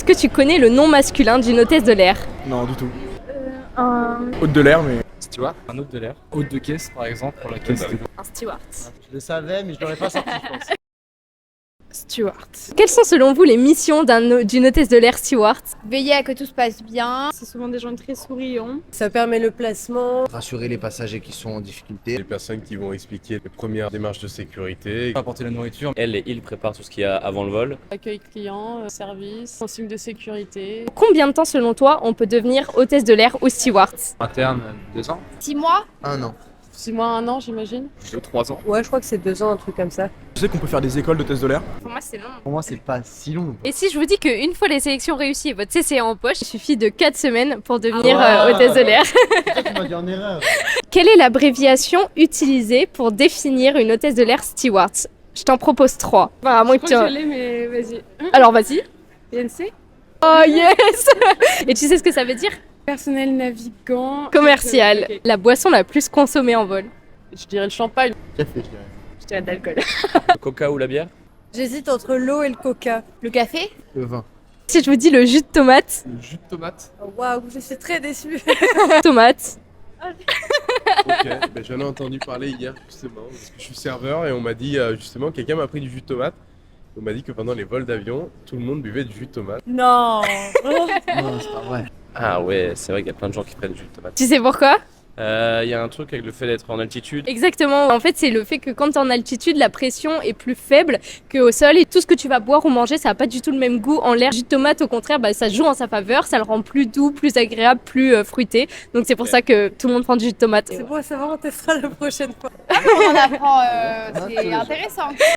que tu connais le nom masculin d'une hôtesse de l'air? Non, du tout. Un Hôte de l'air, mais. Steward, un hôte de l'air. Hôte de caisse, par exemple, pour la caisse. Un steward. Je le savais, mais je l'aurais pas sorti, je pense. steward. Quelles sont selon vous les missions d'une hôtesse de l'air steward? Veiller à que tout se passe bien. C'est souvent des gens très souriants. Ça permet le placement. Rassurer les passagers qui sont en difficulté. Les personnes qui vont expliquer les premières démarches de sécurité. Apporter la nourriture. Elle et il préparent tout ce qu'il y a avant le vol. Accueil client, service, consigne de sécurité. Combien de temps selon toi on peut devenir hôtesse de l'air ou steward? Interne, 2 ans. 6 mois. 1 an. 6 mois, 1 an, j'imagine. 2-3 ans. Ouais, je crois que c'est 2 ans, un truc comme ça. Je sais qu'on peut faire des écoles d'hôtesse de l'air. Pour moi c'est long. Pour moi, c'est pas si long. Et si je vous dis qu'une fois les sélections réussies et votre CCA en poche, il suffit de 4 semaines pour devenir hôtesse de l'air. Tu m'as dit en erreur. Quelle est l'abréviation utilisée pour définir une hôtesse de l'air steward? Je t'en propose 3. Enfin, à moins Je que crois tu... que je l'ai, mais vas-y. Alors vas-y. PNC. Oh yes. Et tu sais ce que ça veut dire? Personnel navigant. Commercial. Ok. La boisson la plus consommée en vol. Je dirais le champagne. Café, je dirais. Je dirais de l'alcool. Le coca ou la bière? J'hésite entre l'eau et le coca. Le café. Le vin. Si je vous dis le jus de tomate, Le jus de tomate. Waouh, je suis très déçue. tomate. Ok, j'en ai entendu parler hier justement, parce que je suis serveur et on m'a dit justement, quelqu'un m'a pris du jus de tomate. On m'a dit que pendant les vols d'avion, tout le monde buvait du jus de tomate. Non. Non, c'est pas vrai. Ah ouais, c'est vrai qu'il y a plein de gens qui prennent du jus de tomate. Tu sais pourquoi? Il y a un truc avec le fait d'être en altitude. Exactement. En fait, c'est le fait que quand tu es en altitude, la pression est plus faible qu'au sol et tout ce que tu vas boire ou manger, ça n'a pas du tout le même goût en l'air. Le jus de tomate, au contraire, ça joue en sa faveur, ça le rend plus doux, plus agréable, plus fruité. Donc c'est pour ça que tout le monde prend du jus de tomate. C'est bon à savoir, on testera la prochaine fois. On apprend, c'est tous les jours. intéressant.